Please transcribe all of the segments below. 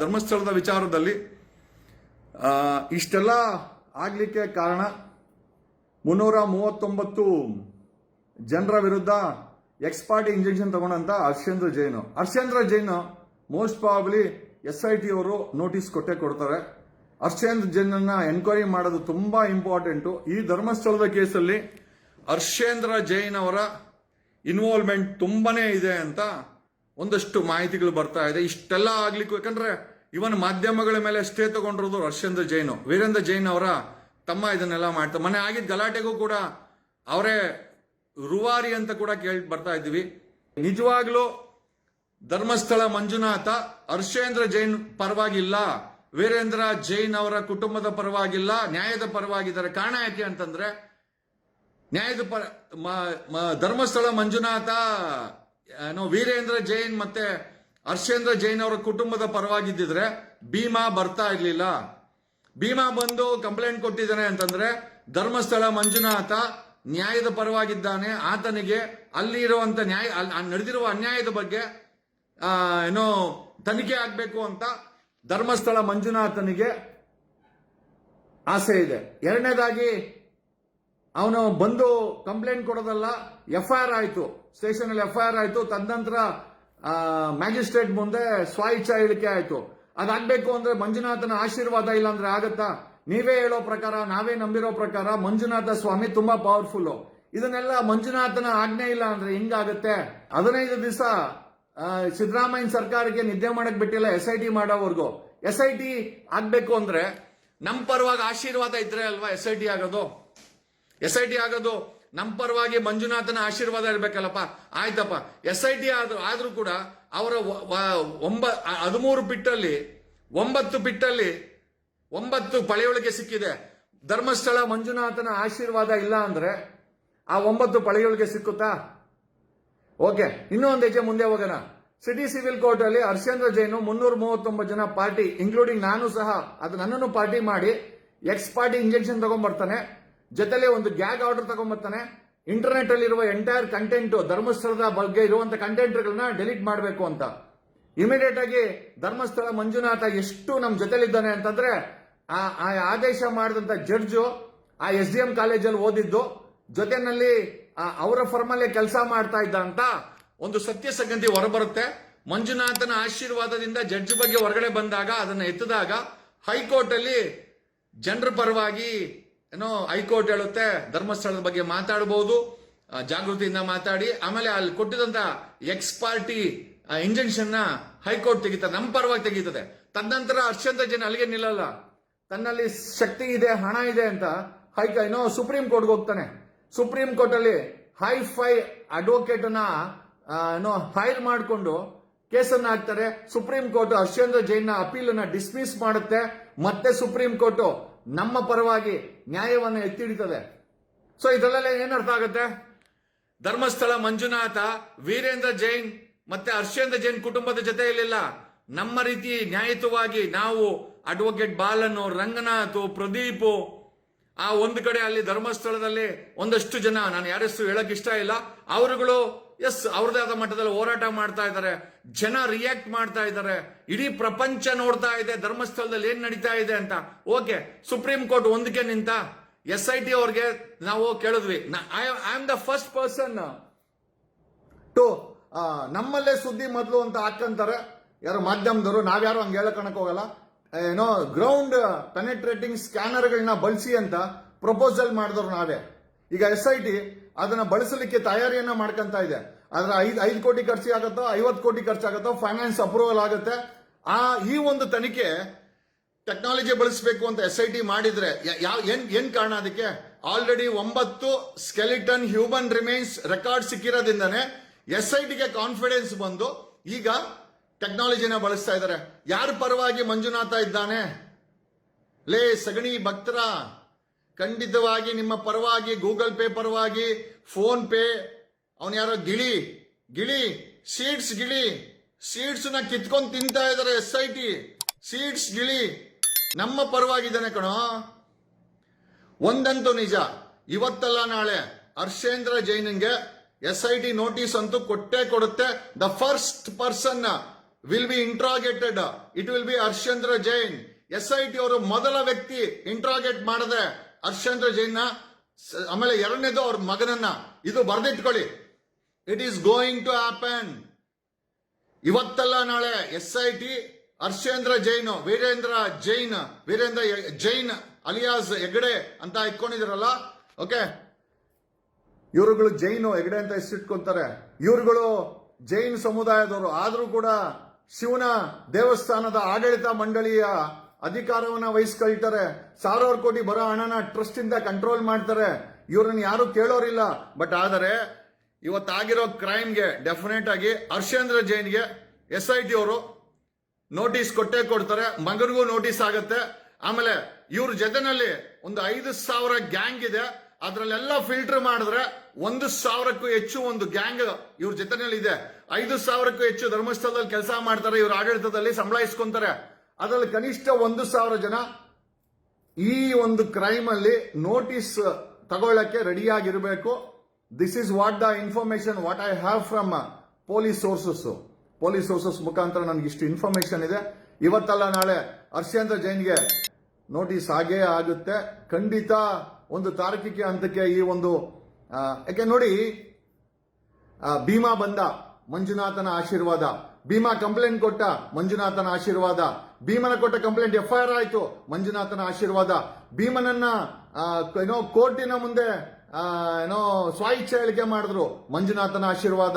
ಧರ್ಮಸ್ಥಳದ ವಿಚಾರದಲ್ಲಿ ಇಷ್ಟೆಲ್ಲ ಆಗ್ಲಿಕ್ಕೆ ಕಾರಣ 339 ಜನರ ವಿರುದ್ಧ ಎಕ್ಸ್ಪಾರ್ಟಿ ಇಂಜೆಕ್ಷನ್ ತಗೊಂಡಂತ Harshendra Jain most probably SIT ಅವರು ನೋಟಿಸ್ ಕೊಡ್ತಾರೆ. ಹರ್ಷೇಂದ್ರ ಜೈನ್ ಎನ್ಕ್ವೈರಿ ಮಾಡೋದು ತುಂಬಾ ಇಂಪಾರ್ಟೆಂಟ್. ಈ ಧರ್ಮಸ್ಥಳದ ಕೇಸಲ್ಲಿ ಹರ್ಷೇಂದ್ರ ಜೈನ್ ಅವರ ಇನ್ವಾಲ್ವ್ಮೆಂಟ್ ತುಂಬಾನೇ ಇದೆ ಅಂತ ಒಂದಷ್ಟು ಮಾಹಿತಿಗಳು ಬರ್ತಾ ಇದೆ. ಇಷ್ಟೆಲ್ಲ ಆಗ್ಲಿಕ್ಕೂ ಯಾಕಂದ್ರೆ ಇವನ್ ಮಾಧ್ಯಮಗಳ ಮೇಲೆ ಸ್ಟೇ ತಗೊಂಡಿರೋದು ಹರ್ಷೇಂದ್ರ ಜೈನ್, ವೀರೇಂದ್ರ ಜೈನ್ ಅವರ ತಮ್ಮ ಇದನ್ನೆಲ್ಲ ಮಾಡ್ತಾರೆ. ಮೊನ್ನೆ ಆಗಿದ್ದ ಗಲಾಟೆಗೂ ಕೂಡ ಅವರೇ ರೂವಾರಿ ಅಂತ ಕೂಡ ಕೇಳಿ ಬರ್ತಾ ಇದ್ದೀವಿ. ನಿಜವಾಗ್ಲೂ ಧರ್ಮಸ್ಥಳ ಮಂಜುನಾಥ ಹರ್ಷೇಂದ್ರ ಜೈನ್ ಪರವಾಗಿಲ್ಲ, ವೀರೇಂದ್ರ ಜೈನ್ ಅವರ ಕುಟುಂಬದ ಪರವಾಗಿಲ್ಲ, ನ್ಯಾಯದ ಪರವಾಗಿದ್ದಾರೆ. ಕಾರಣ ಯಾಕೆ ಅಂತಂದ್ರೆ ಧರ್ಮಸ್ಥಳ ಮಂಜುನಾಥ ವೀರೇಂದ್ರ ಜೈನ್ ಮತ್ತೆ ಹರ್ಷೇಂದ್ರ ಜೈನ್ ಅವರ ಕುಟುಂಬದ ಪರವಾಗಿದ್ದಿದ್ರೆ ಭೀಮಾ ಬರ್ತಾ ಇರ್ಲಿಲ್ಲ. ಭೀಮಾ ಬಂದು ಕಂಪ್ಲೇಂಟ್ ಕೊಟ್ಟಿದ್ದಾನೆ ಅಂತಂದ್ರೆ ಧರ್ಮಸ್ಥಳ ಮಂಜುನಾಥ ನ್ಯಾಯದ ಪರವಾಗಿದ್ದಾನೆ, ಆತನಿಗೆ ಅಲ್ಲಿ ಇರುವಂತ ನಡೆದಿರುವ ಅನ್ಯಾಯದ ಬಗ್ಗೆ ತನಿಖೆ ಆಗ್ಬೇಕು ಅಂತ ಧರ್ಮಸ್ಥಳ ಮಂಜುನಾಥನಿಗೆ ಆಸೆ ಇದೆ. ಎರಡನೇದಾಗಿ ಅವನು ಬಂದು ಕಂಪ್ಲೇಂಟ್ ಕೊಡೋದಲ್ಲ, FIR ಆಯ್ತು, ಸ್ಟೇಷನ್ ಅಲ್ಲಿ FIR ಆಯ್ತು. ತದನಂತರ ಮ್ಯಾಜಿಸ್ಟ್ರೇಟ್ ಮುಂದೆ ಸ್ವಇಚ್ಛಾ ಹೇಳಿಕೆ ಆಯ್ತು. ಅದಾಗಬೇಕು ಅಂದ್ರೆ ಮಂಜುನಾಥನ ಆಶೀರ್ವಾದ ಇಲ್ಲ ಅಂದ್ರೆ ಆಗತ್ತಾ? ನೀವೇ ಹೇಳೋ ಪ್ರಕಾರ, ನಾವೇ ನಂಬಿರೋ ಪ್ರಕಾರ ಮಂಜುನಾಥ ಸ್ವಾಮಿ ತುಂಬಾ ಪವರ್ಫುಲ್. ಇದನ್ನೆಲ್ಲ ಮಂಜುನಾಥನ ಆಜ್ಞೆ ಇಲ್ಲ ಅಂದ್ರೆ ಹಿಂಗಾಗತ್ತೆ? 15 ದಿವಸ ಸಿದ್ದರಾಮಯ್ಯ ಸರ್ಕಾರಕ್ಕೆ ನಿದ್ದೆ ಮಾಡಕ್ ಬಿಟ್ಟಿಲ್ಲ SIT ಮಾಡೋವರೆಗೂ. SIT ಆಗ್ಬೇಕು ಅಂದ್ರೆ ನಮ್ ಪರವಾಗಿ ಆಶೀರ್ವಾದ ಇದ್ರೆ ಅಲ್ವಾ SIT ಆಗೋದು. SIT ಆಗೋದು ನಮ್ಮ ಪರವಾಗಿ ಮಂಜುನಾಥನ ಆಶೀರ್ವಾದ ಇರ್ಬೇಕಲ್ಲಪ್ಪ. ಆಯ್ತಪ್ಪ, SIT ಆದ್ರೂ ಕೂಡ ಅವರ 13 ಪಿಟ್ಟಲ್ಲಿ 9 ಪಿಟ್ಟಲ್ಲಿ 9 ಪಳೆಯೊಳಗೆ ಸಿಕ್ಕಿದೆ. ಧರ್ಮಸ್ಥಳ ಮಂಜುನಾಥನ ಆಶೀರ್ವಾದ ಇಲ್ಲ ಅಂದ್ರೆ ಆ 9 ಪಳೆಯೊಳಗೆ ಸಿಕ್ಕುತ್ತಾ? ಓಕೆ, ಇನ್ನೂ ಒಂದು ಹೆಜ್ಜೆ ಮುಂದೆ ಹೋಗೋಣ. ಸಿಟಿ ಸಿವಿಲ್ ಕೋರ್ಟ್ ಅಲ್ಲಿ ಹರ್ಷೇಂದ್ರ ಜೈನ್ 339 ಜನ ಪಾರ್ಟಿ, ಇನ್ಕ್ಲೂಡಿಂಗ್ ನಾನು ಸಹ, ಅದು ನನ್ನನ್ನು ಪಾರ್ಟಿ ಮಾಡಿ ಎಕ್ಸ್ಪಾರ್ಟಿ ಇಂಜೆಕ್ಷನ್ ತಗೊಂಡ್ಬರ್ತಾನೆ. ಜೊತೆಲೆ ಒಂದು ಗ್ಯಾಗ್ ಆರ್ಡರ್ ತಗೊಂಡ್ಬರ್ತಾನೆ. ಇಂಟರ್ನೆಟ್ ಅಲ್ಲಿ ಇರುವ ಎಂಟೈರ್ ಕಂಟೆಂಟ್, ಧರ್ಮಸ್ಥಳದ ಬಗ್ಗೆ ಇರುವಂತ ಕಂಟೆಂಟ್ಗಳನ್ನ ಡೆಲೀಟ್ ಮಾಡಬೇಕು ಅಂತ. ಇಮಿಡಿಯೇಟ್ ಆಗಿ ಧರ್ಮಸ್ಥಳ ಮಂಜುನಾಥ ಎಷ್ಟು ನಮ್ ಜೊತೆಲಿದ್ದಾನೆ ಅಂತಂದ್ರೆ ಆ ಆದೇಶ ಮಾಡಿದಂತ ಜಡ್ಜು ಆ SDM ಕಾಲೇಜಲ್ಲಿ ಓದಿದ್ದು, ಜೊತೆನಲ್ಲಿ ಅವರ ಫರ್ಮಲ್ಲೇ ಕೆಲಸ ಮಾಡ್ತಾ ಇದ್ದ ಅಂತ ಒಂದು ಸತ್ಯ ಸಂಗತಿ ಹೊರಬರುತ್ತೆ. ಮಂಜುನಾಥನ ಆಶೀರ್ವಾದದಿಂದ ಜಡ್ಜ್ ಬಗ್ಗೆ ಹೊರಗಡೆ ಬಂದಾಗ, ಅದನ್ನ ಎತ್ತಿದಾಗ ಹೈಕೋರ್ಟ್ ಅಲ್ಲಿ ಜನರ ಪರವಾಗಿ ಹೈಕೋರ್ಟ್ ಹೇಳುತ್ತೆ ಧರ್ಮಸ್ಥಳದ ಬಗ್ಗೆ ಮಾತಾಡಬಹುದು, ಜಾಗೃತಿಯಿಂದ ಮಾತಾಡಿ. ಆಮೇಲೆ ಅಲ್ಲಿ ಕೊಟ್ಟಿದಂತ ಎಕ್ಸ್ಪಾರ್ಟಿ ಇಂಜೆಕ್ಷನ್ ನ ಹೈಕೋರ್ಟ್ ತೆಗಿತದೆ, ನಮ್ಮ ಪರವಾಗಿ ತೆಗೀತದೆ. ತದನಂತರ ಹರ್ಷೇಂದ್ರ ಜೈನ್ ಅಲ್ಲಿಗೆ ನಿಲ್ಲಲ್ಲ, ತನ್ನಲ್ಲಿ ಶಕ್ತಿ ಇದೆ, ಹಣ ಇದೆ ಅಂತ ಸುಪ್ರೀಂ ಕೋರ್ಟ್ಗೆ ಹೋಗ್ತಾನೆ. ಸುಪ್ರೀಂ ಕೋರ್ಟ್ ಅಲ್ಲಿ ಹೈ-ಫೈ ಅಡ್ವೊಕೇಟ್ ಹೈರ್ ಮಾಡಿಕೊಂಡು ಕೇಸನ್ನ ಹಾಕ್ತಾರೆ. ಸುಪ್ರೀಂ ಕೋರ್ಟ್ ಹರ್ಷೇಂದ್ರ ಜೈನ್ ನ ಅಪೀಲ್ ಅನ್ನ ಡಿಸ್ಮಿಸ್ ಮಾಡುತ್ತೆ. ಮತ್ತೆ ಸುಪ್ರೀಂ ಕೋರ್ಟ್ ನಮ್ಮ ಪರವಾಗಿ ನ್ಯಾಯವನ್ನು ಎತ್ತಿಡಿತದೆ. ಸೊ ಇದರಲ್ಲೆಲ್ಲ ಏನರ್ಥ ಆಗುತ್ತೆ? ಧರ್ಮಸ್ಥಳ ಮಂಜುನಾಥ ವೀರೇಂದ್ರ ಜೈನ್ ಮತ್ತೆ ಹರ್ಷೇಂದ್ರ ಜೈನ್ ಕುಟುಂಬದ ಜೊತೆಯಲ್ಲಿಲ್ಲ. ನಮ್ಮ ರೀತಿ ನ್ಯಾಯಯುತವಾಗಿ ನಾವು ಅಡ್ವೊಕೇಟ್ ಬಾಲನ್, ರಂಗನಾಥ್, ಪ್ರದೀಪ್, ಆ ಒಂದು ಕಡೆ ಅಲ್ಲಿ ಧರ್ಮಸ್ಥಳದಲ್ಲಿ ಒಂದಷ್ಟು ಜನ, ನಾನು ಯಾರಷ್ಟು ಹೇಳಕ್ ಇಷ್ಟ ಇಲ್ಲ, ಅವರುಗಳು ಅವ್ರದೇ ಆದ ಮಟ್ಟದಲ್ಲಿ ಹೋರಾಟ ಮಾಡ್ತಾ ಇದ್ದಾರೆ. ಜನ ರಿಯಾಕ್ಟ್ ಮಾಡ್ತಾ ಇದ್ದಾರೆ. ಇಡೀ ಪ್ರಪಂಚ ನೋಡ್ತಾ ಇದೆ ಧರ್ಮಸ್ಥಳದಲ್ಲಿ ಏನ್ ನಡೀತಾ ಇದೆ ಅಂತ. ಓಕೆ, ಸುಪ್ರೀಂ ಕೋರ್ಟ್ ಒಂದಕ್ಕೆ ನಿಂತ. SIT ಅವ್ರಿಗೆ ನಾವು ಕೇಳಿದ್ವಿ, I am the first person to ನಮ್ಮಲ್ಲೇ ಸುದ್ದಿ ಮೊದಲು ಅಂತ ಹಾಕಂತಾರೆ ಯಾರು ಮಾಧ್ಯಮದವರು. ನಾವ್ಯಾರು ಹಂಗೆ ಹೇಳಕಣಕ್ ಹೋಗಲ್ಲ. ಗ್ರೌಂಡ್ ಪೆನೆಟ್ರೇಟಿಂಗ್ ಸ್ಕ್ಯಾನರ್ಗಳನ್ನ ಬಳಸಿ ಅಂತ ಪ್ರಪೋಸಲ್ ಮಾಡಿದವರು ನಾವೇ. ಈಗ SIT ಅದನ್ನ ಬಳಸಲಿಕ್ಕೆ ತಯಾರಿಯನ್ನ ಮಾಡ್ಕೊಂತ ಇದೆ. ಆದ್ರೆ 5 ಕೋಟಿ ಖರ್ಚು ಆಗುತ್ತೋ, 50 ಕೋಟಿ ಖರ್ಚಾಗುತ್ತೋ, ಫೈನಾನ್ಸ್ ಅಪ್ರೂವಲ್ ಆಗುತ್ತೆ. ಈ ಒಂದು ತನಿಖೆ ಟೆಕ್ನಾಲಜಿ ಬಳಸಬೇಕು ಅಂತ SIT ಮಾಡಿದ್ರೆ ಏನ್ ಕಾರಣ ಅದಕ್ಕೆ? Already 9 skeleton human remains record ಸಿಕ್ಕಿರೋದ್ರಿಂದಾನೆ SITಗೆ ಕಾನ್ಫಿಡೆನ್ಸ್ ಬಂದು ಈಗ ಟೆಕ್ನಾಲಜಿನ ಬಳಸ್ತಾ ಇದ್ದಾರೆ. ಯಾರ ಪರವಾಗಿ ಮಂಜುನಾಥ ಇದ್ದಾನೆ? ಲೇ ಸಗಣಿ ಭಕ್ತರ, ಖಂಡಿತವಾಗಿ ನಿಮ್ಮ ಪರವಾಗಿ ಗೂಗಲ್ ಪೇ ಪರವಾಗಿ, ಫೋನ್ ಪೇ, ಅವನ್ ಯಾರೋ ಗಿಳಿ ಸೀಡ್ಸ್ ನ ಕಿತ್ಕೊಂಡು ತಿಂತಾ ಇದಾರೆ SIT. ಸೀಡ್ಸ್ ಗಿಳಿ ನಮ್ಮ ಪರವಾಗಿದ್ದಾನೆ ಕಣೋ. ಒಂದಂತೂ ನಿಜ, ಇವತ್ತಲ್ಲ ನಾಳೆ ಹರ್ಷೇಂದ್ರ ಜೈನ್ಗೆ SIT ನೋಟಿಸ್ ಅಂತೂ ಕೊಟ್ಟೇ ಕೊಡುತ್ತೆ. The first person will be interrogated. It will be Harshendra Jain. SIT ಅವರು ಮೊದಲ ವ್ಯಕ್ತಿ ಇಂಟ್ರಾಗೇಟ್ ಮಾಡದೆ ಹರ್ಷೇಂದ್ರ ಜೈನ್, ಆಮೇಲೆ ಎರಡನೇದು ಅವ್ರ ಮಗನನ್ನ. ಇದು ಬರೆದಿಟ್ಕೊಳ್ಳಿ. It is going to happen. ಇವತ್ತಲ್ಲ ನಾಳೆ SIT ಹರ್ಷೇಂದ್ರ ಜೈನ್, ವೀರೇಂದ್ರ ಜೈನ್ ಅಲಿಯಾಸ್ ಹೆಗ್ಡೆ ಅಂತ ಇಟ್ಕೊಂಡಿದಿರಲ್ಲ. ಓಕೆ, ಇವರುಗಳು ಜೈನು ಹೆಗ್ಡೆ ಅಂತ ಹೆಸರಿಟ್ಕೊಂತಾರೆ. ಇವರುಗಳು ಜೈನ್ ಸಮುದಾಯದವರು ಆದ್ರೂ ಕೂಡ ಶಿವನ ದೇವಸ್ಥಾನದ ಆಡಳಿತ ಮಂಡಳಿಯ ಅಧಿಕಾರವನ್ನ ವಹಿಸ್ಕೊಳ್ತಾರೆ. ಸಾವಿರಾರು ಕೋಟಿ ಬರೋ ಹಣನ ಟ್ರಸ್ಟ್ ಇಂದ ಕಂಟ್ರೋಲ್ ಮಾಡ್ತಾರೆ. ಇವ್ರನ್ನ ಯಾರು ಕೇಳೋರಿಲ್ಲ. ಬಟ್ ಆದರೆ ಇವತ್ತಾಗಿರೋ ಕ್ರೈಮ್ಗೆ ಡೆಫಿನೆಟ್ ಆಗಿ ಹರ್ಷೇಂದ್ರ ಜೈನ್ಗೆ SIT ಅವರು ನೋಟಿಸ್ ಕೊಟ್ಟೇ ಕೊಡ್ತಾರೆ. ಮಗನಿಗೂ ನೋಟಿಸ್ ಆಗತ್ತೆ. ಆಮೇಲೆ ಇವ್ರ ಜೊತೆನಲ್ಲಿ ಒಂದು 5,000 ಗ್ಯಾಂಗ್ ಇದೆ. ಅದ್ರಲ್ಲೆಲ್ಲ ಫಿಲ್ಟರ್ ಮಾಡಿದ್ರೆ 1,000ಕ್ಕೂ ಹೆಚ್ಚು ಒಂದು ಗ್ಯಾಂಗ್ ಇವ್ರ ಜೊತೆನಲ್ಲಿ ಇದೆ. 5,000ಕ್ಕೂ ಹೆಚ್ಚು ಧರ್ಮಸ್ಥಳದಲ್ಲಿ ಕೆಲಸ ಮಾಡ್ತಾರೆ. ಇವ್ರ ಆಡಳಿತದಲ್ಲಿ ಸಂಬಳ ಇಸ್ಕೊಂತಾರೆ. ಅದರಲ್ಲಿ ಕನಿಷ್ಠ 1,000 ಜನ ಈ ಒಂದು ಕ್ರೈಮ್ ಅಲ್ಲಿ ನೋಟಿಸ್ ತಗೊಳ್ಳಕ್ಕೆ ರೆಡಿಯಾಗಿರಬೇಕು. This is what the information what I have from police sources ಮುಖಾಂತರ ನನಗೆ ಇಷ್ಟು ಇನ್ಫಾರ್ಮೇಶನ್ ಇದೆ. ಇವತ್ತಲ್ಲ ನಾಳೆ ಹರ್ಷೇಂದ್ರ ಜೈನ್ಗೆ ನೋಟಿಸ್ ಆಗೇ ಆಗುತ್ತೆ ಖಂಡಿತ. ಒಂದು ತಾರ್ಕಿಕ ಹಂತಕ್ಕೆ ಈ ಒಂದು ಯಾಕೆ ನೋಡಿ, ಭೀಮಾ ಬಂದ, ಮಂಜುನಾಥನ ಆಶೀರ್ವಾದ. ಭೀಮಾ ಕಂಪ್ಲೇಂಟ್ ಕೊಟ್ಟ, ಮಂಜುನಾಥನ ಆಶೀರ್ವಾದ. ಭೀಮನ ಕೊಟ್ಟ ಕಂಪ್ಲೇಂಟ್ FIR ಆಯ್ತು, ಮಂಜುನಾಥನ ಆಶೀರ್ವಾದ. ಭೀಮನನ್ನ ಕೋರ್ಟಿನ ಮುಂದೆ ಸ್ವಾಯಿಚ್ಛೆ ಹೇಳಿಕೆ ಮಾಡಿದ್ರು, ಮಂಜುನಾಥನ ಆಶೀರ್ವಾದ.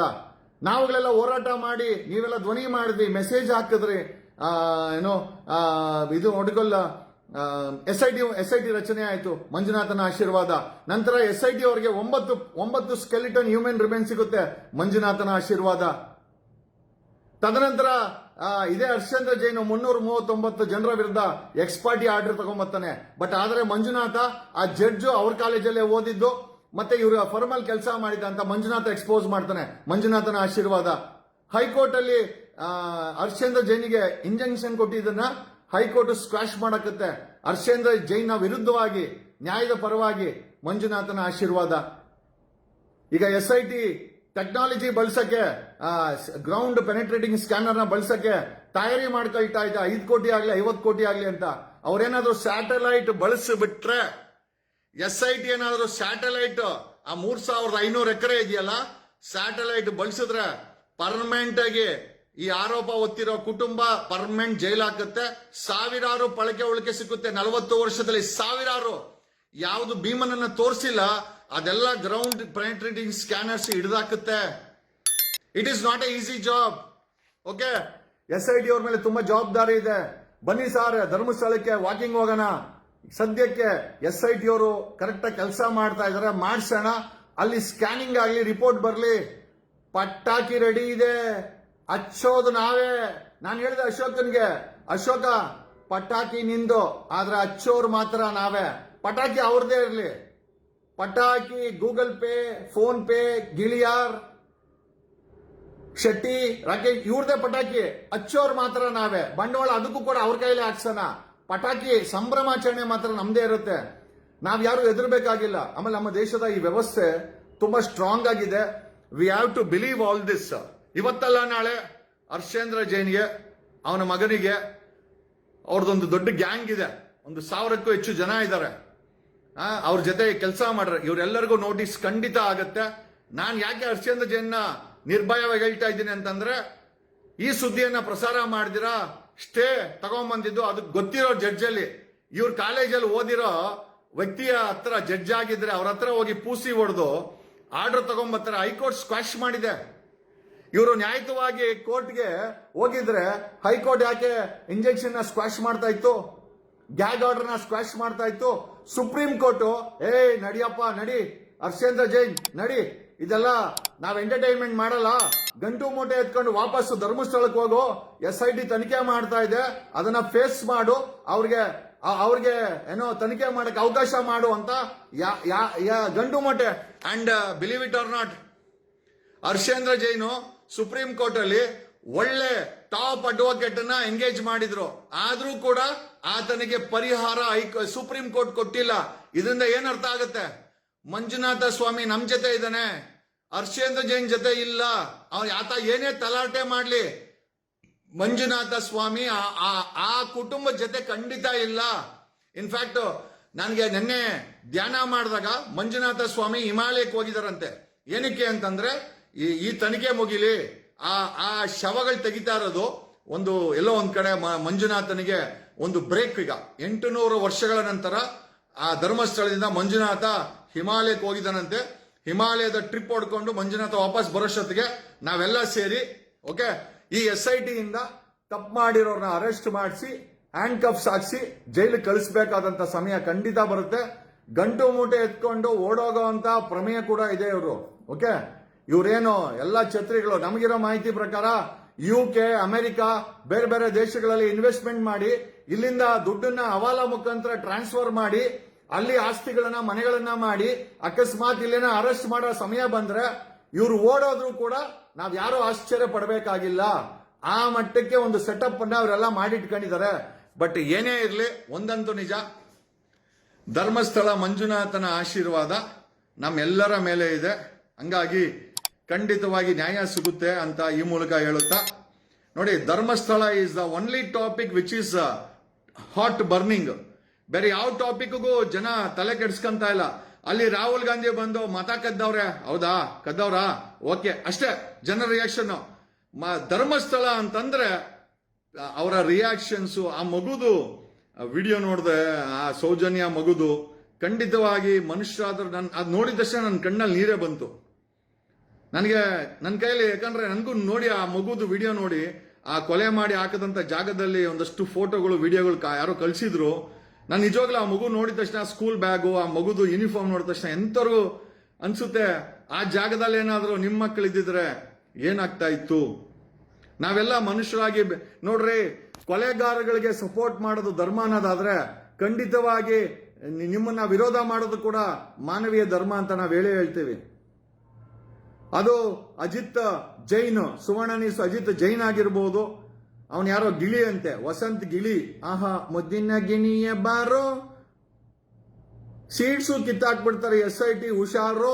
ನಾವುಗಳೆಲ್ಲ ಹೋರಾಟ ಮಾಡಿ, ನೀವೆಲ್ಲ ಧ್ವನಿ ಮಾಡಿದ್ರಿ, ಮೆಸೇಜ್ ಹಾಕಿದ್ರಿ, ಇದು ನೋಡಿಕೊಳ್ಳ SIT ರಚನೆ ಆಯ್ತು, ಮಂಜುನಾಥನ ಆಶೀರ್ವಾದ. ನಂತರ SIT ಅವರಿಗೆ 9 ಸ್ಕೆಲಿಟನ್ ಹ್ಯೂಮನ್ ರಿಮೇನ್ ಸಿಗುತ್ತೆ, ಮಂಜುನಾಥನ ಆಶೀರ್ವಾದ. ತದನಂತರ ಇದೇ ಹರ್ಷೇಂದ್ರ ಜೈನ್ 339 ಜನರ ವಿರುದ್ಧ ಎಕ್ಸ್ಪಾರ್ಟಿ ಆರ್ಡರ್ ತಗೊಂಡ್ಬರ್ತಾನೆ. ಬಟ್ ಆದ್ರೆ ಮಂಜುನಾಥ ಆ ಜಡ್ಜು ಅವ್ರ ಕಾಲೇಜಲ್ಲೇ ಓದಿದ್ದು ಮತ್ತೆ ಇವರು ಫಾರ್ಮಲ್ ಕೆಲಸ ಮಾಡಿದ ಅಂತ ಮಂಜುನಾಥ ಎಕ್ಸ್ಪೋಸ್ ಮಾಡ್ತಾನೆ, ಮಂಜುನಾಥನ ಆಶೀರ್ವಾದ. ಹೈಕೋರ್ಟ್ ಅಲ್ಲಿ ಹರ್ಷೇಂದ್ರ ಜೈನ್ಗೆ ಇಂಜೆಕ್ಷನ್ ಕೊಟ್ಟಿದ್ದನ್ನ ಹೈಕೋರ್ಟ್ ಸ್ಕ್ವಾಶ್ ಮಾಡಕತ್ತೆ. ಹರ್ಷೇಂದ್ರ ಜೈನ್ ವಿರುದ್ಧವಾಗಿ ನ್ಯಾಯದ ಪರವಾಗಿ ಮಂಜುನಾಥನ ಆಶೀರ್ವಾದ. ಈಗ SIT ಟೆಕ್ನಾಲಜಿ ಬಳಸಕ್ಕೆ, ಗ್ರೌಂಡ್ ಪೆನೆಟ್ರೇಟಿಂಗ್ ಸ್ಕ್ಯಾನರ್ ನ ಬಳಸಕ್ಕೆ ತಯಾರಿ ಮಾಡ್ಕೊಳ್ತಾ ಇದ್ದ 5 ಕೋಟಿ ಆಗ್ಲಿ 50 ಕೋಟಿ ಆಗ್ಲಿ ಅಂತ. ಅವ್ರೇನಾದ್ರೂ ಸ್ಯಾಟಲೈಟ್ ಬಳಸಿಬಿಟ್ರೆ, SIT ಏನಾದ್ರೂ ಸ್ಯಾಟಲೈಟ್ ಆ 3,500 ಎಕರೆ ಇದೆಯಲ್ಲ, ಸ್ಯಾಟಲೈಟ್ ಬಳಸಿದ್ರೆ ಪರ್ಮನೆಂಟ್ ಆಗಿ ಈ ಆರೋಪ ಹೊತ್ತಿರೋ ಕುಟುಂಬ ಪರ್ಮನೆಂಟ್ ಜೈಲ್ ಹಾಕುತ್ತೆ. ಸಾವಿರಾರು ಪಳಕೆ ಉಳಿಕೆ ಸಿಕ್ಕುತ್ತೆ. 40 ವರ್ಷದಲ್ಲಿ ಸಾವಿರಾರು. ಯಾವುದು ಭೀಮನನ್ನ ತೋರಿಸಿಲ್ಲ ಅದೆಲ್ಲ ಗ್ರೌಂಡ್ ಪೆನೆಟ್ರೇಟಿಂಗ್ ಸ್ಕ್ಯಾನರ್ಸ್ ಹಿಡಿದಾಕುತ್ತೆ. It is not a easy job. Okay, SIT ಅವ್ರ ಮೇಲೆ ತುಂಬಾ ಜವಾಬ್ದಾರಿ ಇದೆ. ಬನ್ನಿ ಸಾರ್, ಧರ್ಮಸ್ಥಳಕ್ಕೆ ವಾಕಿಂಗ್ ಹೋಗೋಣ. ಸದ್ಯಕ್ಕೆ SIT ಅವರು ಕರೆಕ್ಟ್ ಆಗಿ ಕೆಲಸ ಮಾಡ್ತಾ ಇದಾರೆ, ಮಾಡ್ಸೋಣ. ಅಲ್ಲಿ ಸ್ಕ್ಯಾನಿಂಗ್ ಆಗಲಿ, ರಿಪೋರ್ಟ್ ಬರಲಿ. ಪಟಾಕಿ ರೆಡಿ ಇದೆ, ಹಚ್ಚೋದು ನಾವೇ. ನಾನು ಹೇಳಿದೆ ಅಶೋಕನ್ಗೆ, ಅಶೋಕ ಪಟಾಕಿ ನಿಂದು, ಆದ್ರೆ ಹಚ್ಚೋರು ಮಾತ್ರ ನಾವೇ. ಪಟಾಕಿ ಅವ್ರದೇ ಇರಲಿ. ಪಟಾಕಿ Google Pay, PhonePe, Giliyar, Shetty, Rakesh ಇವ್ರದೇ ಪಟಾಕಿ. ಹಚ್ಚೋರು ಮಾತ್ರ ನಾವೇ. ಬಂಡವಾಳ ಅದಕ್ಕೂ ಕೂಡ ಅವ್ರ ಕೈಲಿ ಹಾಕ್ಸೋಣ. ಪಟಾಕಿ ಸಂಭ್ರಮಾಚರಣೆ ಮಾತ್ರ ನಮ್ದೇ ಇರುತ್ತೆ. ನಾವ್ ಯಾರು ಹೆದರ್ಬೇಕಾಗಿಲ್ಲ. ಆಮೇಲೆ ನಮ್ಮ ದೇಶದ ಈ ವ್ಯವಸ್ಥೆ ತುಂಬಾ ಸ್ಟ್ರಾಂಗ್ ಆಗಿದೆ. We have to believe all this. ಇವತ್ತಲ್ಲ ನಾಳೆ ಹರ್ಷೇಂದ್ರ ಜೈನ್ಗೆ, ಅವನ ಮಗನಿಗೆ, ಅವ್ರದೊಂದು ದೊಡ್ಡ ಗ್ಯಾಂಗ್ ಇದೆ, 1,000ಕ್ಕೂ ಹೆಚ್ಚು ಜನ ಇದ್ದಾರೆ. ಅವ್ರ ಜೊತೆ ಕೆಲಸ ಮಾಡ್ರೆ ಇವರೆಲ್ಲರಿಗೂ ನೋಟಿಸ್ ಖಂಡಿತ ಆಗತ್ತೆ. ನಾನು ಯಾಕೆ ಹರ್ಷೇಂದ್ರ ಜೈನ್ನ ನಿರ್ಭಯವಾಗಿ ಹೇಳ್ತಾ ಇದ್ದೀನಿ ಅಂತಂದ್ರೆ, ಈ ಸುದ್ದಿಯನ್ನ ಪ್ರಸಾರ ಮಾಡಿದಿರಾ ಸ್ಟೇ ತಗೊಂಡ್ಬಂದಿದ್ದು ಅದಕ್ಕೆ ಗೊತ್ತಿರೋ ಜಡ್ಜಲ್ಲಿ, ಇವ್ರ ಕಾಲೇಜಲ್ಲಿ ಓದಿರೋ ವ್ಯಕ್ತಿಯ ಹತ್ರ ಜಡ್ಜ್ ಆಗಿದ್ರೆ ಅವ್ರ ಹತ್ರ ಹೋಗಿ ಪೂಸಿ ಹೊಡೆದು ಆರ್ಡರ್ ತಗೊಂಡ್ಬರ್ತಾರೆ. ಹೈಕೋರ್ಟ್ ಸ್ಕ್ವಾಶ್ ಮಾಡಿದೆ. ಇವರು ನ್ಯಾಯಯುತವಾಗಿ ಕೋರ್ಟ್ಗೆ ಹೋಗಿದ್ರೆ ಹೈಕೋರ್ಟ್ ಯಾಕೆ ಇಂಜೆಕ್ಷನ್ ನ ಸ್ಕ್ವಾಶ್ ಮಾಡ್ತಾ ಇತ್ತು, ಗ್ಯಾಗ್ ಆರ್ಡರ್ ನ ಸ್ಕ್ವಾಶ್ ಮಾಡ್ತಾ ಇತ್ತು? ಸುಪ್ರೀಂ ಕೋರ್ಟ್ ನಡಿಯಪ್ಪ ನಡಿ, ಹರ್ಷೇಂದ್ರ ಜೈನ್ ನಡಿ, ಇದೆಲ್ಲ ನಾವ್ ಎಂಟರ್ಟೈನ್ಮೆಂಟ್ ಮಾಡಲ್ಲ, ಗಂಟು ಮೂಟೆ ಎತ್ಕೊಂಡು ವಾಪಸ್ ಧರ್ಮಸ್ಥಳಕ್ಕೆ ಹೋಗು, SIT ತನಿಖೆ ಮಾಡ್ತಾ ಇದೆ, ಅದನ್ನ ಫೇಸ್ ಮಾಡು, ಅವ್ರಿಗೆ ಏನೋ ತನಿಖೆ ಮಾಡಕ್ಕೆ ಅವಕಾಶ ಮಾಡು ಅಂತ ಗಂಟು ಮೂಟೆ. And believe it or not, Harshendra Jain supreme court ಅಲ್ಲಿ ಒಳ್ಳೆ ಟಾಪ್ ಅಡ್ವೊಕೇಟ್ ಅನ್ನ ಎಂಗೇಜ್ ಮಾಡಿದ್ರು. ಆದ್ರೂ ಕೂಡ ಆತನಿಗೆ ಪರಿಹಾರ ಸುಪ್ರೀಂ ಕೋರ್ಟ್ ಕೊಟ್ಟಿಲ್ಲ. ಇದರಿಂದ ಏನ್ ಅರ್ಥ ಆಗುತ್ತೆ? ಮಂಜುನಾಥ ಸ್ವಾಮಿ ನಮ್ ಜೊತೆ ಇದ್ದಾನೆ, ಹರ್ಷೇಂದ್ರ ಜೈನ್ ಜೊತೆ ಇಲ್ಲ. ಆತ ಏನೇ ತಲಾಟೆ ಮಾಡ್ಲಿ, ಮಂಜುನಾಥ ಸ್ವಾಮಿ ಆ ಕುಟುಂಬದ ಜೊತೆ ಖಂಡಿತ ಇಲ್ಲ. ಇನ್ಫ್ಯಾಕ್ಟ್ ನನಗೆ ನಿನ್ನೆ ಧ್ಯಾನ ಮಾಡಿದಾಗ ಮಂಜುನಾಥ ಸ್ವಾಮಿ ಹಿಮಾಲಯಕ್ಕೆ ಹೋಗಿದಾರಂತೆ. ಏನಕ್ಕೆ ಅಂತಂದ್ರೆ ಈ ತನಿಖೆ ಮುಗಿಲಿ, ಆ ಶವಗಳು ತೆಗಿತಾ ಇರೋದು ಒಂದು ಎಲ್ಲೋ ಒಂದ್ ಕಡೆ ಮಂಜುನಾಥನಿಗೆ ಒಂದು ಬ್ರೇಕ್. ಈಗ 800 ವರ್ಷಗಳ ನಂತರ ಆ ಧರ್ಮಸ್ಥಳದಿಂದ ಮಂಜುನಾಥ ಹಿಮಾಲಯಕ್ಕೆ ಹೋಗಿದ್ದಾನಂತೆ. ಹಿಮಾಲಯದ ಟ್ರಿಪ್ ಹೊಡ್ಕೊಂಡು ಮಂಜುನಾಥ ವಾಪಸ್ ಬರೋಷ್ಟೊತ್ತಿಗೆ ನಾವೆಲ್ಲ ಸೇರಿ ಓಕೆ ಈ SIT ಇಂದ ತಪ್ಪು ಮಾಡಿರೋರ್ನ ಅರೆಸ್ಟ್ ಮಾಡಿಸಿ ಹ್ಯಾಂಡ್ ಕಫ್ಸ್ ಹಾಕ್ಸಿ ಜೈಲಿಗೆ ಕಳಿಸ್ಬೇಕಾದಂತ ಸಮಯ ಖಂಡಿತ ಬರುತ್ತೆ. ಗಂಟು ಮೂಟೆ ಎತ್ಕೊಂಡು ಓಡೋಗೋಂತ ಪ್ರಮೇಯ ಕೂಡ ಇದೆ ಇವರು. ಓಕೆ, ಇವ್ರೇನು ಎಲ್ಲ ಛತ್ರಿಗಳು. ನಮಗಿರೋ ಮಾಹಿತಿ ಪ್ರಕಾರ UK, ಅಮೆರಿಕ, ಬೇರೆ ಬೇರೆ ದೇಶಗಳಲ್ಲಿ ಇನ್ವೆಸ್ಟ್ಮೆಂಟ್ ಮಾಡಿ ಇಲ್ಲಿಂದ ದುಡ್ಡನ್ನ ಹವಾಲಾ ಮುಖಾಂತರ ಟ್ರಾನ್ಸ್ಫರ್ ಮಾಡಿ ಅಲ್ಲಿ ಆಸ್ತಿಗಳನ್ನ ಮನೆಗಳನ್ನ ಮಾಡಿ ಅಕಸ್ಮಾತ್ ಇಲ್ಲೇನ ಅರೆಸ್ಟ್ ಮಾಡೋ ಸಮಯ ಬಂದ್ರೆ ಇವ್ರು ಓಡೋದ್ರು ಕೂಡ ನಾವ್ ಯಾರು ಆಶ್ಚರ್ಯ ಪಡಬೇಕಾಗಿಲ್ಲ. ಆ ಮಟ್ಟಕ್ಕೆ ಒಂದು ಸೆಟಪ್ ಅನ್ನ ಅವರೆಲ್ಲ ಮಾಡಿಟ್ಕೊಂಡಿದ್ದಾರೆ. ಬಟ್ ಏನೇ ಇರಲಿ, ಒಂದಂತೂ ನಿಜ, ಧರ್ಮಸ್ಥಳ ಮಂಜುನಾಥನ ಆಶೀರ್ವಾದ ನಮ್ಮೆಲ್ಲರ ಮೇಲೆ ಇದೆ. ಹಂಗಾಗಿ ಖಂಡಿತವಾಗಿ ನ್ಯಾಯ ಸಿಗುತ್ತೆ ಅಂತ ಈ ಮೂಲಕ ಹೇಳುತ್ತಾ, ನೋಡಿ, Dharmasthala is the only topic which is hot burning. ಬೇರೆ ಯಾವ ಟಾಪಿಕ್ಗೂ ಜನ ತಲೆ ಕೆಡ್ಸ್ಕೊಂತ ಇಲ್ಲ. ಅಲ್ಲಿ ರಾಹುಲ್ ಗಾಂಧಿ ಬಂದು ಮತ ಕದ್ದವ್ರೆ, ಹೌದಾ ಕದ್ದವ್ರಾ, ಓಕೆ, ಅಷ್ಟೇ ಜನರ ರಿಯಾಕ್ಷನ್. ಧರ್ಮಸ್ಥಳ ಅಂತಂದ್ರೆ ಅವರ ರಿಯಾಕ್ಷನ್ಸು, ಆ ಮಗುದು ವಿಡಿಯೋ ನೋಡಿದೆ, ಆ ಸೌಜನ್ಯ ಮಗುದು, ಖಂಡಿತವಾಗಿ ಮನುಷ್ಯರಾದ್ರೂ ಅದು ನೋಡಿದ ತಕ್ಷಣ ನನ್ನ ಕಣ್ಣಲ್ಲಿ ನೀರೇ ಬಂತು ನನಗೆ, ನನ್ನ ಕೈಯಲ್ಲಿ. ಯಾಕಂದ್ರೆ ನನಗೂ ನೋಡಿ ಆ ಮಗುದು ವಿಡಿಯೋ ನೋಡಿ, ಆ ಕೊಲೆ ಮಾಡಿ ಹಾಕದಂತ ಜಾಗದಲ್ಲಿ ಒಂದಷ್ಟು ಫೋಟೋಗಳು ವಿಡಿಯೋಗಳು ಯಾರೋ ಕಳಿಸಿದ್ರು. ನಾನು ನಿಜವಾಗ್ಲೂ ಆ ಮಗು ನೋಡಿದ ತಕ್ಷಣ, ಸ್ಕೂಲ್ ಬ್ಯಾಗು, ಆ ಮಗುದು ಯೂನಿಫಾರ್ಮ್ ನೋಡಿದ ತಕ್ಷಣ ಎಂತವ್ರಿಗೂ ಅನ್ಸುತ್ತೆ, ಆ ಜಾಗದಲ್ಲಿ ಏನಾದ್ರು ನಿಮ್ಮ ಮಕ್ಕಳು ಇದ್ದಿದ್ರೆ ಏನಾಗ್ತಾ ಇತ್ತು. ನಾವೆಲ್ಲ ಮನುಷ್ಯರಾಗಿ ನೋಡ್ರಿ, ಕೊಲೆಗಾರಗಳಿಗೆ ಸಪೋರ್ಟ್ ಮಾಡೋದು ಧರ್ಮ ಅನ್ನೋದಾದ್ರೆ ಖಂಡಿತವಾಗಿ ನಿಮ್ಮನ್ನ ವಿರೋಧ ಮಾಡೋದು ಕೂಡ ಮಾನವೀಯ ಧರ್ಮ ಅಂತ ನಾವು ಹೇಳ್ತೀವಿ. ಅದು ಅಜಿತ್ ಜೈನ್, ಸುವರ್ಣ ನ್ಯೂಸ್ ಅಜಿತ್ ಜೈನ್ ಆಗಿರ್ಬೋದು. ಅವನ್ ಯಾರೋ ಗಿಳಿ ಅಂತೆ, ವಸಂತ್ ಗಿಳಿ. ಆಹಾ, ಮುದ್ದಿನ ಗಿಣಿಯ ಬಾರೋ, ಸೀಟ್ಸು ಕಿತ್ತಾಕ್ಬಿಡ್ತಾರೆ SIT, ಹುಷಾರು.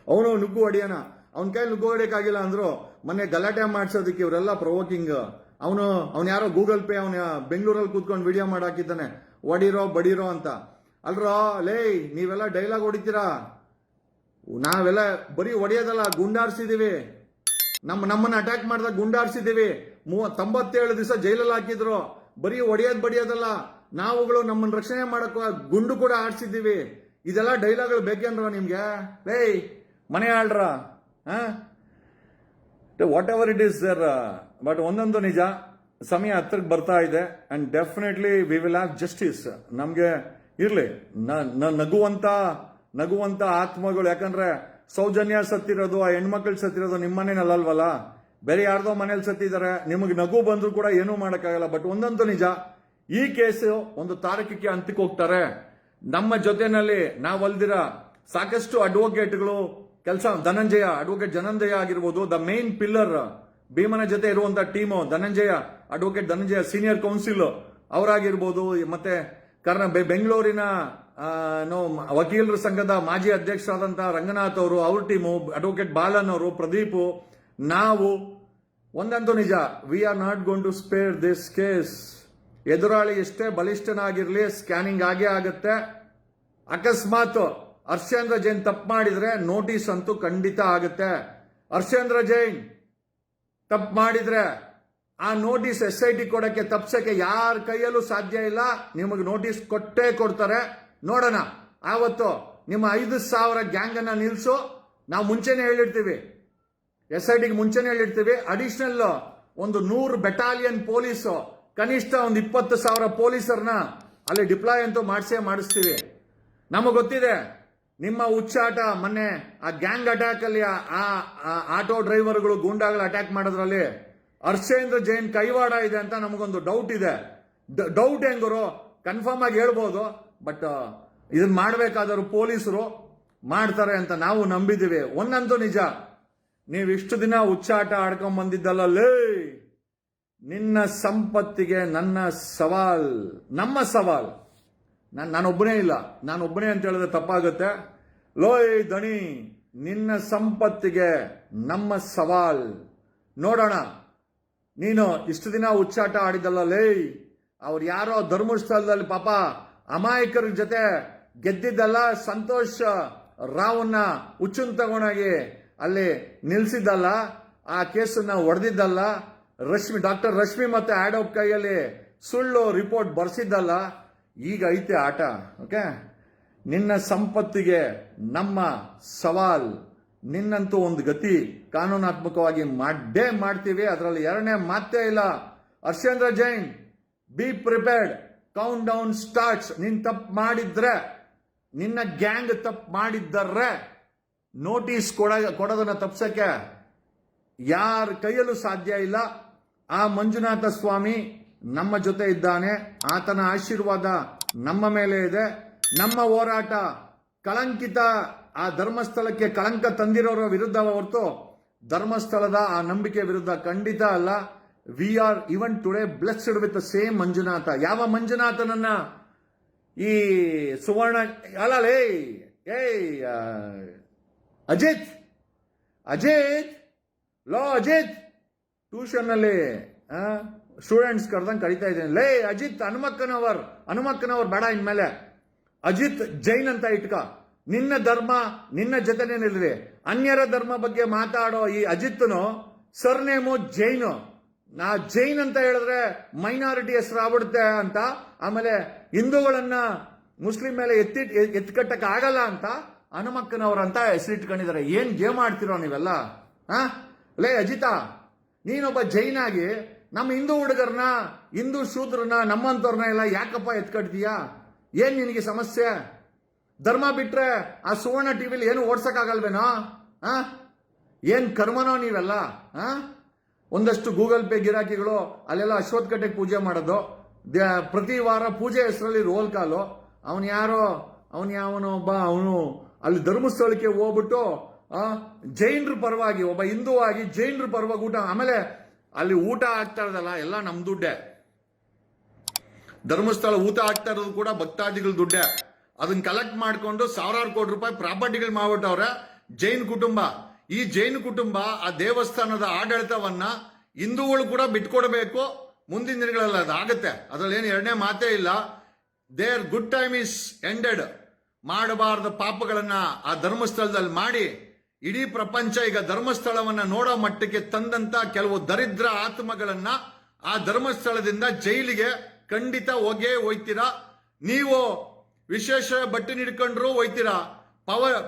ಅವನು ನುಗ್ಗು ಹೊಡಿಯೋಣ, ಅವನ ಕೈ ನುಗ್ಗು ಹೊಡಿಯಕ್ಕಾಗಿಲ್ಲ ಅಂದ್ರು ಮೊನ್ನೆ ಗಲಾಟೆ ಮಾಡ್ಸೋದಕ್ಕೆ ಇವರೆಲ್ಲ ಪ್ರವೋಕಿಂಗ್. ಅವನು ಯಾರೋ ಗೂಗಲ್ ಪೇ, ಅವನ ಬೆಂಗಳೂರಲ್ಲಿ ಕೂತ್ಕೊಂಡು ವಿಡಿಯೋ ಮಾಡಾಕಿದ್ದಾನೆ, ಹೊಡಿರೋ ಬಡಿರೋ ಅಂತ. ಅಲ್ರೋ ಲೇ, ನೀವೆಲ್ಲ ಡೈಲಾಗ್ ಹೊಡಿತೀರಾ, ನಾವೆಲ್ಲ ಬರೀ ಹೊಡೆಯೋದಲ್ಲ, ಗುಂಡಾರ್ಸಿದೀವಿ. ನಮ್ಮನ್ನ ಅಟ್ಯಾಕ್ ಮಾಡಿದಾಗ ಗುಂಡಾರ್ಸಿದೀವಿ. 97 ದಿವಸ ಜೈಲಲ್ಲಿ ಹಾಕಿದ್ರು. ಬರೀ ಹೊಡೆಯೋದ್ ಬಡಿಯೋದಲ್ಲ, ನಾವುಗಳು ನಮ್ಮನ್ನ ರಕ್ಷಣೆ ಮಾಡಕ್ ಗುಂಡು ಕೂಡ ಆಡ್ಸಿದ್ದೀವಿ. ಇದೆಲ್ಲ ಡೈಲಾಗ್ಗಳು ಬೇಕೇನ್ರ ನಿಮ್ಗೆ? ಲೇ ಮನೆ ಆಳ್ರ, whatever it is sir. But ಒಂದೊಂದು ನಿಜ, ಸಮಯ ಹತ್ರಕ್ಕೆ ಬರ್ತಾ ಇದೆ and definitely we will have justice. ನಮ್ಗೆ ಇರ್ಲಿ ನಗುವಂತ ಆತ್ಮಗಳು. ಯಾಕಂದ್ರೆ ಸೌಜನ್ಯ ಸತ್ತಿರೋದು, ಆ ಹೆಣ್ಮಕ್ಳು ಸತ್ತಿರೋದು ನಿಮ್ಮ ಮನೇನಲ್ಲಲ್ವಲ್ಲ, ಬೇರೆ ಯಾರ್ದೋ ಮನೇಲಿ ಸತ್ತಿದ್ದಾರೆ. ನಿಮಗೆ ನಗು ಬಂದ್ರು ಕೂಡ ಏನೂ ಮಾಡೋಕ್ಕಾಗಲ್ಲ. ಬಟ್ ಒಂದಂತೂ ನಿಜ, ಈ ಕೇಸು ಒಂದು ತಾರಕಕ್ಕೆ ಅಂತಿಕ್ಕೆ ಹೋಗ್ತಾರೆ. ನಮ್ಮ ಜೊತೆನಲ್ಲಿ ನಾವಲ್ದಿರ ಸಾಕಷ್ಟು ಅಡ್ವೊಕೇಟ್ಗಳು ಕೆಲಸ, ಅಡ್ವೊಕೇಟ್ ಧನಂಜಯ ಆಗಿರ್ಬೋದು, ದ ಮೇನ್ ಪಿಲ್ಲರ್ ಭೀಮನ ಜೊತೆ ಇರುವಂತ team advocate Dhananjaya senior counsel ಅವರಾಗಿರ್ಬೋದು, ಮತ್ತೆ ಬೆಂಗಳೂರಿನ ವಕೀಲರ ಸಂಘದ ಮಾಜಿ ಅಧ್ಯಕ್ಷರಾದಂತಹ ರಂಗನಾಥ್ ಅವರು, ಅವ್ರ ಟೀಮು, ಅಡ್ವೊಕೇಟ್ ಬಾಲನ್ ಅವರು, ಪ್ರದೀಪ್, ನಾವು ಒಂದಂತೂ ನಿಜ, we are not going to spare this case. ಎದುರಾಳಿ ಎಷ್ಟೇ ಬಲಿಷ್ಠನಾಗಿರ್ಲಿ, ಸ್ಕ್ಯಾನಿಂಗ್ ಆಗೇ ಆಗುತ್ತೆ. ಅಕಸ್ಮಾತ್ ಹರ್ಷೇಂದ್ರ ಜೈನ್ ತಪ್ಪು ಮಾಡಿದ್ರೆ ನೋಟಿಸ್ ಅಂತೂ ಖಂಡಿತ ಆಗುತ್ತೆ. ಹರ್ಷೇಂದ್ರ ಜೈನ್ ತಪ್ಪು ಮಾಡಿದ್ರೆ ಆ ನೋಟಿಸ್ SIT ಕೊಡಕ್ಕೆ, ತಪ್ಸಕ್ಕೆ ಯಾರ ಕೈಯಲ್ಲೂ ಸಾಧ್ಯ ಇಲ್ಲ. ನಿಮಗೆ ನೋಟಿಸ್ ಕೊಟ್ಟೇ ಕೊಡ್ತಾರೆ. ನೋಡೋಣ, ಆವತ್ತು ನಿಮ್ಮ 5,000 ಗ್ಯಾಂಗ್ ಅನ್ನ ನಿಲ್ಸು. ನಾವು ಮುಂಚೆನೆ ಹೇಳಿರ್ತೀವಿ, SITಗೆ ಮುಂಚೆನೆ ಹೇಳಿರ್ತೀವಿ. ಅಡಿಷನಲ್ ಒಂದು 100 ಬೆಟಾಲಿಯನ್ ಪೊಲೀಸು, ಕನಿಷ್ಠ ಒಂದು 20,000 ಪೊಲೀಸರನ್ನ ಅಲ್ಲಿ ಡಿಪ್ಲಾಯ್ ಅಂತೂ ಮಾಡಿಸ್ತೀವಿ. ನಮಗೆ ಗೊತ್ತಿದೆ ನಿಮ್ಮ ಹುಚ್ಚಾಟ. ಮೊನ್ನೆ ಆ ಗ್ಯಾಂಗ್ ಅಟ್ಯಾಕ್ ಅಲ್ಲಿ ಆ ಆಟೋ ಡ್ರೈವರ್ಗಳು, ಗೂಂಡಾಗಳು ಅಟ್ಯಾಕ್ ಮಾಡೋದ್ರಲ್ಲಿ ಹರ್ಷೇಂದ್ರ ಜೈನ್ ಕೈವಾಡ ಇದೆ ಅಂತ ನಮಗೊಂದು ಡೌಟ್ ಇದೆ. ಡೌಟ್ ಹೆಂಗರು ಕನ್ಫರ್ಮ್ ಆಗಿ ಹೇಳ್ಬೋದು, ಬಟ್ ಇದನ್ನ ಮಾಡಬೇಕಾದವರು ಪೊಲೀಸರು ಮಾಡ್ತಾರೆ ಅಂತ ನಾವು ನಂಬಿದ್ದೀವಿ. ಒಂದಂತೂ ನಿಜ, ನೀವು ಇಷ್ಟು ದಿನ ಹುಚ್ಚಾಟ ಆಡ್ಕೊಂಡ್ ಬಂದಿದ್ದಲ್ಲ ಲೇ, ನಿನ್ನ ಸಂಪತ್ತಿಗೆ ನನ್ನ ಸವಾಲ್, ನಮ್ಮ ಸವಾಲ್. ನಾನೊಬ್ಬನೇ ಇಲ್ಲ, ನಾನೊಬ್ಬನೇ ಅಂತ ಹೇಳಿದ್ರೆ ತಪ್ಪಾಗುತ್ತೆ. ಲೋಯ್ ದಣಿ, ನಿನ್ನ ಸಂಪತ್ತಿಗೆ ನಮ್ಮ ಸವಾಲ್. ನೋಡೋಣ. ನೀನು ಇಷ್ಟು ದಿನ ಹುಚ್ಚಾಟ ಆಡಿದಲ್ಲ ಲೇ, ಅವ್ರು ಯಾರೋ ಧರ್ಮಸ್ಥಳದಲ್ಲಿ ಪಾಪ ಅಮಾಯಕರ ಜೊತೆ ಗೆದ್ದಿದ್ದಲ್ಲ, ಸಂತೋಷ್ ರಾವ್ನ ಹುಚ್ಚನ್ ತಗೊಂಡೋಗಿ ಅಲ್ಲಿ ನಿಲ್ಸಿದ್ದಲ್ಲ, ಆ ಕೇಸನ್ನ ಹೊಡೆದಿದ್ದಲ್ಲ, ಡಾಕ್ಟರ್ ರಶ್ಮಿ ಮತ್ತೆ ಆಡೋಪ್ ಕೈಯಲ್ಲಿ ಸುಳ್ಳು ರಿಪೋರ್ಟ್ ಬರ್ಸಿದ್ದಲ್ಲ, ಈಗ ಐತೆ ಆಟ. ಓಕೆ, ನಿನ್ನ ಸಂಪತ್ತಿಗೆ ನಮ್ಮ ಸವಾಲ್. ನಿನ್ನಂತೂ ಒಂದು ಗತಿ ಕಾನೂನಾತ್ಮಕವಾಗಿ ಮಾಡೇ ಮಾಡ್ತೀವಿ, ಅದರಲ್ಲಿ ಎರಡನೇ ಮಾತೇ ಇಲ್ಲ. Harshendra Jain, be prepared, count down starts. ನೀನ್ ತಪ್ಪು ಮಾಡಿದ್ರೆ, ನಿನ್ನ ಗ್ಯಾಂಗ್ ತಪ್ಪು ಮಾಡಿದ್ದರೆ ನೋಟಿಸ್ ಕೊಡೋದನ್ನ ತಪ್ಸಕ್ಕೆ ಯಾರ ಕೈಯಲ್ಲೂ ಸಾಧ್ಯ ಇಲ್ಲ. ಆ ಮಂಜುನಾಥ ಸ್ವಾಮಿ ನಮ್ಮ ಜೊತೆ ಇದ್ದಾನೆ, ಆತನ ಆಶೀರ್ವಾದ ನಮ್ಮ ಮೇಲೆ ಇದೆ. ನಮ್ಮ ಹೋರಾಟ ಕಳಂಕಿತ, ಆ ಧರ್ಮಸ್ಥಳಕ್ಕೆ ಕಳಂಕ ತಂದಿರೋರ ವಿರುದ್ಧ ಹೊರತು ಧರ್ಮಸ್ಥಳದ ಆ ನಂಬಿಕೆ ವಿರುದ್ಧ ಖಂಡಿತ ಅಲ್ಲ. We are even today blessed with the same Manjunatha. ಯಾವ ಮಂಜುನಾಥನನ್ನ ಈ ಸುವರ್ಣ ಅಲ್ಲೇ ಅಜಿತ್ ಟ್ಯೂಷನ್ ಅಲ್ಲಿ ಸ್ಟೂಡೆಂಟ್ಸ್ ಕರೆದಂಗೆ ಕರಿತಾ ಇದ್ದೇನೆ. ಲೇ ಅಜಿತ್ ಹನುಮಕ್ಕನವರ್ ಬೇಡ, ಇನ್ಮೇಲೆ ಅಜಿತ್ ಜೈನ್ ಅಂತ ಇಟ್ಕ. ನಿನ್ನ ಧರ್ಮ ನಿನ್ನ ಜೊತೆನೇ ನಿಲ್ರಿ. ಅನ್ಯರ ಧರ್ಮ ಬಗ್ಗೆ ಮಾತಾಡೋ ಈ ಅಜಿತ್ನು ಸರ್ನೇಮು ಜೈನು. ನಾ ಜೈನ್ ಅಂತ ಹೇಳಿದ್ರೆ ಮೈನಾರಿಟಿ ಹೆಸರು ಆಗ್ಬಿಡುತ್ತೆ ಅಂತ, ಆಮೇಲೆ ಹಿಂದೂಗಳನ್ನ ಮುಸ್ಲಿಂ ಮೇಲೆ ಎತ್ಕಟ್ಟಕ್ಕೆ ಆಗಲ್ಲ ಅಂತ ಹನುಮಕ್ಕನವರಂತ ಹೆಸರಿಟ್ಕೊಂಡಿದ್ದಾರೆ. ಏನ್ ಗೇಮ್ ಆಡ್ತಿರೋ ನೀವೆಲ್ಲ? ಲೇ ಅಜಿತ, ನೀನೊಬ್ಬ ಜೈನ್ ಆಗಿ ನಮ್ಮ ಹಿಂದೂ ಹುಡುಗರನ್ನ, ಹಿಂದೂ ಶೂದ್ರನ್ನ, ನಮ್ಮಂತವ್ರನ್ನ ಎಲ್ಲ ಯಾಕಪ್ಪ ಎತ್ಕಟ್ತೀಯಾ? ಏನ್ ನಿನಗೆ ಸಮಸ್ಯೆ? ಧರ್ಮ ಬಿಟ್ರೆ ಆ ಸುವರ್ಣ ಟಿವಿಲಿ ಏನು ಓಡ್ಸಕ್ಕಾಗಲ್ವೇನೋ? ಏನ್ ಕರ್ಮನೋ ನೀವೆಲ್ಲ? ಒಂದಷ್ಟು ಗೂಗಲ್ ಪೇ ಗಿರಾಕಿಗಳು ಅಲ್ಲೆಲ್ಲ ಅಶ್ವತ್ಥ ಕಟ್ಟೆಗೆ ಪೂಜೆ ಮಾಡೋದು, ಪ್ರತಿ ವಾರ ಪೂಜೆ ಹೆಸರಲ್ಲಿ ರೋಲ್ ಕಾಲು. ಅವನು ಅಲ್ಲಿ ಧರ್ಮಸ್ಥಳಕ್ಕೆ ಹೋಗ್ಬಿಟ್ಟು ಜೈನರ ಪರವಾಗಿ, ಒಬ್ಬ ಹಿಂದೂ ಆಗಿ ಜೈನರ ಪರವಾಗಿ ಊಟ, ಆಮೇಲೆ ಅಲ್ಲಿ ಊಟ ಆಗ್ತಾ ಇರೋದಲ್ಲ ಎಲ್ಲ ನಮ್ ದುಡ್ಡೆ. ಧರ್ಮಸ್ಥಳ ಊಟ ಆಗ್ತಾ ಇರೋದು ಕೂಡ ಭಕ್ತಾದಿಗಳ ದುಡ್ಡೆ. ಅದನ್ನ ಕಲೆಕ್ಟ್ ಮಾಡ್ಕೊಂಡು ಸಾವಿರಾರು ಕೋಟಿ ರೂಪಾಯಿ ಪ್ರಾಪರ್ಟಿಗಳು ಮಾಡ್ಬಿಟ್ಟವ್ರೆ ಜೈನ್ ಕುಟುಂಬ. ಈ ಜೈನ್ ಕುಟುಂಬ ಆ ದೇವಸ್ಥಾನದ ಆಡಳಿತವನ್ನ ಹಿಂದೂಗಳು ಕೂಡ ಬಿಟ್ಕೊಡ್ಬೇಕು. ಮುಂದಿನ ದಿನಗಳಲ್ಲಿ ಅದಾಗತ್ತೆ, ಅದ್ರಲ್ಲಿ ಏನು ಎರಡನೇ ಮಾತೇ ಇಲ್ಲ. There good time is ended. ಮಾಡಬಾರದ ಪಾಪಗಳನ್ನ ಆ ಧರ್ಮಸ್ಥಳದಲ್ಲಿ ಮಾಡಿ ಇಡೀ ಪ್ರಪಂಚ ಈಗ ಧರ್ಮಸ್ಥಳವನ್ನ ನೋಡೋ ಮಟ್ಟಕ್ಕೆ ತಂದಂತ ಕೆಲವು ದರಿದ್ರ ಆತ್ಮಗಳನ್ನ ಆ ಧರ್ಮಸ್ಥಳದಿಂದ ಜೈಲಿಗೆ ಖಂಡಿತ ಹೋಗ್ತೀರಾ. ನೀವು ವಿಶೇಷ ಬಟ್ಟೆ ಹಿಡ್ಕೊಂಡ್ರು ಹೋಯ್ತೀರಾ,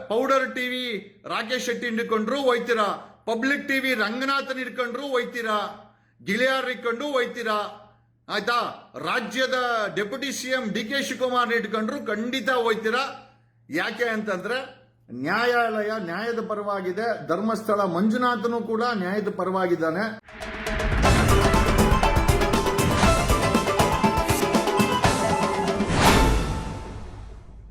ಪೌಡರ್ ಟಿವಿ ರಾಕೇಶ್ ಶೆಟ್ಟಿ ಹಿಡ್ಕೊಂಡ್ರು ಹೋಯ್ತೀರಾ, ಪಬ್ಲಿಕ್ ಟಿವಿ ರಂಗನಾಥನ್ ಹಿಡ್ಕೊಂಡ್ರು ಹೋಯ್ತೀರಾ, ಗಿಳಿಯಾರ್ ಹಿಡ್ಕೊಂಡು ಹೋಯ್ತೀರಾ. ಆಯ್ತಾ? ರಾಜ್ಯದ ಡೆಪ್ಯೂಟಿ ಸಿಎಂ DK ಶಿವಕುಮಾರ್ ಇಟ್ಕೊಂಡ್ರು ಖಂಡಿತ ಹೋಯ್ತೀರಾ. ಯಾಕೆ ಅಂತಂದ್ರೆ ನ್ಯಾಯಾಲಯ ನ್ಯಾಯದ ಪರವಾಗಿದೆ, ಧರ್ಮಸ್ಥಳ ಮಂಜುನಾಥನು ಕೂಡ ನ್ಯಾಯದ ಪರವಾಗಿದ್ದಾನೆ.